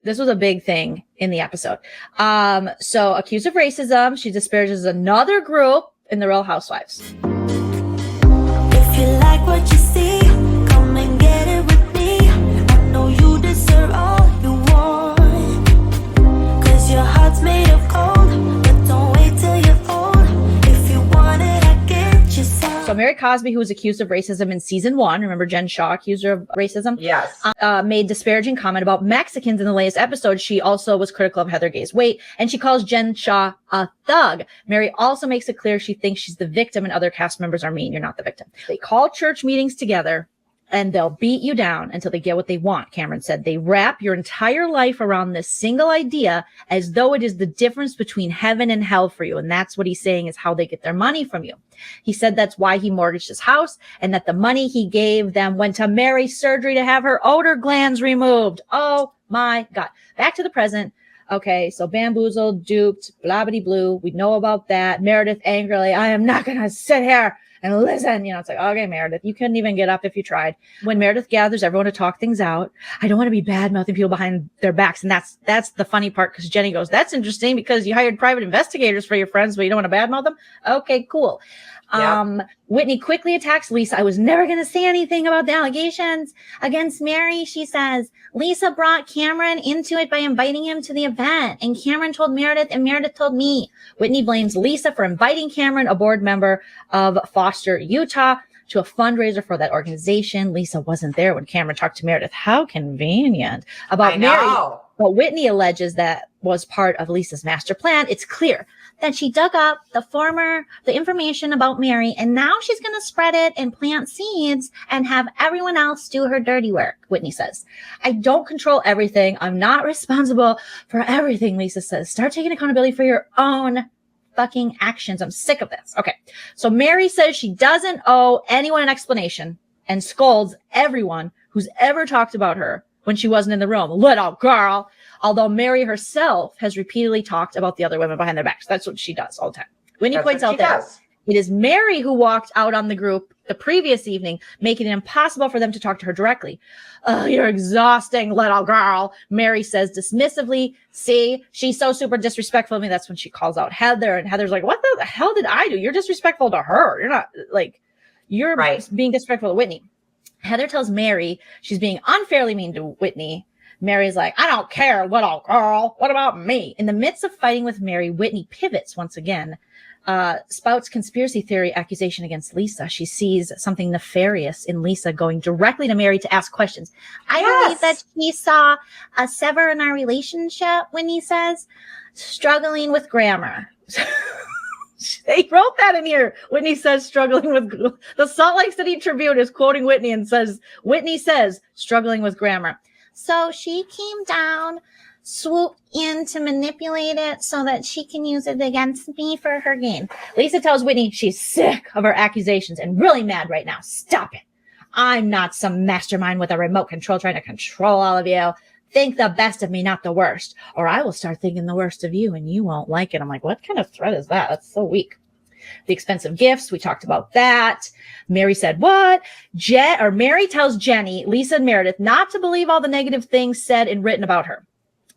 This was a big thing in the episode. So accused of racism, she disparages another group in the Real Housewives. If you like what you see, come and get it with me. I know you deserve all you want, 'cause your heart's made of gold, but don't wait till you're old. If you want it, I get you some. So Mary Cosby, who was accused of racism in season 1, remember Jen Shaw accused her of racism? Yes. Made disparaging comment about Mexicans in the latest episode. She also was critical of Heather Gay's weight, and she calls Jen Shaw a thug. Mary also makes it clear she thinks she's the victim and other cast members are mean. You're not the victim. They call church meetings together and they'll beat you down until they get what they want, Cameron said. They wrap your entire life around this single idea as though it is the difference between heaven and hell for you. And that's what he's saying is how they get their money from you. He said that's why he mortgaged his house and that the money he gave them went to Mary's surgery to have her odor glands removed. Oh my God. Back to the present. Okay, so bamboozled, duped, blah-bitty-blue. We know about that. Meredith angrily, I am not going to sit here and listen. You know, it's like, okay, Meredith, you couldn't even get up if you tried. When Meredith gathers everyone to talk things out, I don't want to be bad-mouthing people behind their backs. And that's the funny part, because Jenny goes, that's interesting because you hired private investigators for your friends, but you don't want to badmouth them? Okay, cool. Yep. Whitney quickly attacks Lisa. I was never going to say anything about the allegations against Mary. She says, Lisa brought Cameron into it by inviting him to the event. And Cameron told Meredith and Meredith told me. Whitney blames Lisa for inviting Cameron, a board member of Foster, Utah, to a fundraiser for that organization. Lisa wasn't there when Cameron talked to Meredith. How convenient. About Mary. But Whitney alleges that was part of Lisa's master plan. It's clear that she dug up the information about Mary, and now she's going to spread it and plant seeds and have everyone else do her dirty work, Whitney says. I don't control everything. I'm not responsible for everything, Lisa says. Start taking accountability for your own fucking actions. I'm sick of this. Okay. So Mary says she doesn't owe anyone an explanation and scolds everyone who's ever talked about her when she wasn't in the room. Little girl. Although Mary herself has repeatedly talked about the other women behind their backs. That's what she does all the time. Whitney points out that it is Mary who walked out on the group the previous evening, making it impossible for them to talk to her directly. Oh, you're exhausting, little girl, Mary says dismissively. See, she's so super disrespectful to me. That's when she calls out Heather, and Heather's like, what the hell did I do? You're disrespectful to her. You're not like, you're being disrespectful to Whitney. Heather tells Mary she's being unfairly mean to Whitney. Mary's like, I don't care, little girl. What about me? In the midst of fighting with Mary, Whitney pivots once again, spouts conspiracy theory accusation against Lisa. She sees something nefarious in Lisa going directly to Mary to ask questions. I believe that she saw a sever in our relationship, Whitney says, struggling with grammar. They wrote that in here. Whitney says struggling with the Salt Lake City Tribune is quoting Whitney and says, Whitney says struggling with grammar. So she came down, swooped in to manipulate it so that she can use it against me for her gain. Lisa tells Whitney she's sick of her accusations and really mad right now. Stop it. I'm not some mastermind with a remote control trying to control all of you. Think the best of me, not the worst, or I will start thinking the worst of you and you won't like it. I'm like, what kind of threat is that? That's so weak. The expensive gifts, we talked about that. Mary said, what? Mary tells Jenny, Lisa, and Meredith not to believe all the negative things said and written about her.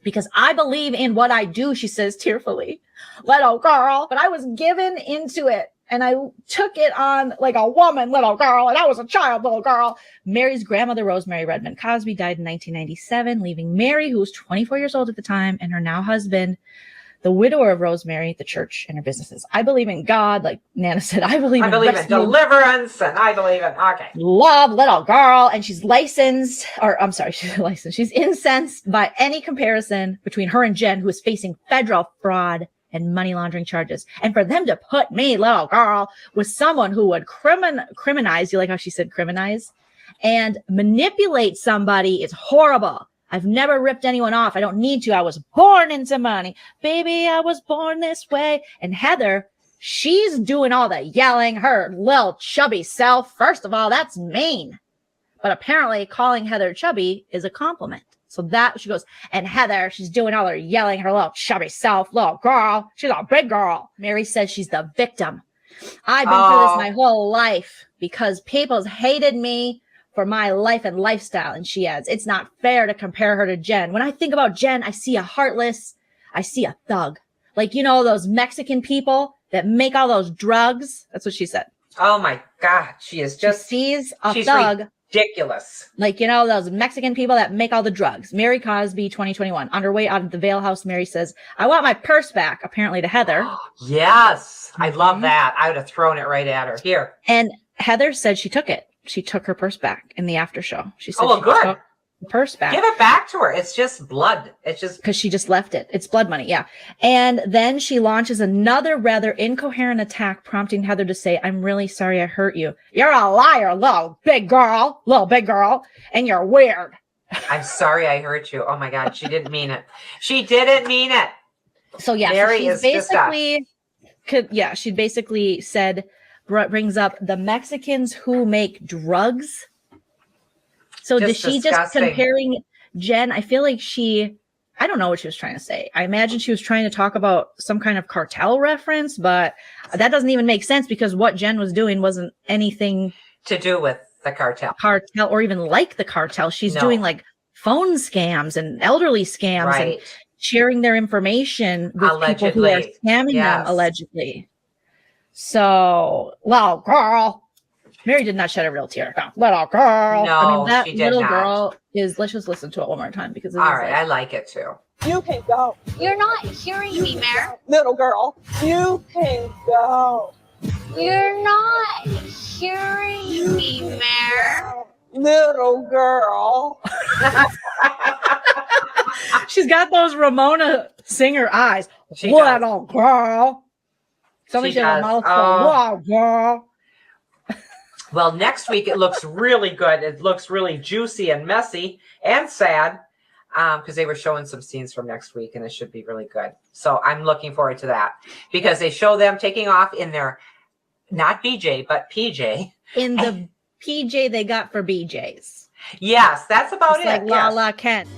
Because I believe in what I do, she says tearfully. Little girl. But I was given into it. And I took it on like a woman, little girl. And I was a child, little girl. Mary's grandmother, Rosemary Redmond Cosby, died in 1997, leaving Mary, who was 24 years old at the time, and her now husband, the widower of Rosemary, the church, and her businesses. I believe in God, like Nana said. I believe in deliverance, and I believe in, love, little girl. And she's licensed, she's licensed. She's incensed by any comparison between her and Jen, who is facing federal fraud and money laundering charges. And for them to put me, little girl, with someone who would criminalize, you like how she said criminalize, and manipulate somebody is horrible. I've never ripped anyone off. I don't need to. I was born into money. Baby, I was born this way. And Heather, she's doing all the yelling, her little chubby self. First of all, that's mean. But apparently calling Heather chubby is a compliment. So that she goes, and Heather, she's doing all her yelling, her little chubby self, little girl. She's a big girl. Mary says she's the victim. I've been through this my whole life because people's hated me for my life and lifestyle. And she adds, it's not fair to compare her to Jen. When I think about Jen, I see a heartless, I see a thug. Like, you know, those Mexican people that make all those drugs. That's what she said. Oh my God. She is just, she's a she's thug. Ridiculous. Like, you know, those Mexican people that make all the drugs. Mary Cosby, 2021. On her way out of the Vail house, Mary says, I want my purse back, apparently to Heather. Yes. I love that. I would have thrown it right at her. Here. And Heather said she took it. She took her purse back in the after show. She said she good. took the purse back. Give it back to her. It's just blood. It's just because she just left it. It's blood money. Yeah. And then she launches another rather incoherent attack, prompting Heather to say, I'm really sorry I hurt you. You're a liar, little big girl, and you're weird. I'm sorry I hurt you. Oh my God. She didn't mean it. She didn't mean it. So yeah, Mary so is basically, she basically said, brings up the Mexicans who make drugs. So just did she disgusting. just comparing Jen? I feel like I don't know what she was trying to say. I imagine she was trying to talk about some kind of cartel reference, but that doesn't even make sense because what Jen was doing wasn't anything to do with the cartel or even like the cartel. She's doing like phone scams and elderly scams and sharing their information with allegedly. people who are scamming them allegedly. So, well, girl. Mary did not shed a real tear. No, little girl. No, I mean, that she did little not. Girl is, let's just listen to it one more time because all right, I like it too. You can go. You're not hearing me, Mare. Little girl, you can go. You're not hearing me, Mare. Little girl. She's got those Ramona Singer eyes. She little girl. Somebody should have a mouth full. Girl. Well, next week it looks really good. It looks really juicy and messy and sad because they were showing some scenes from next week and it should be really good. So I'm looking forward to that because they show them taking off in their, not BJ, but PJ. In the PJ they got for BJs. Yes, that's about it's it. Like La La Kent.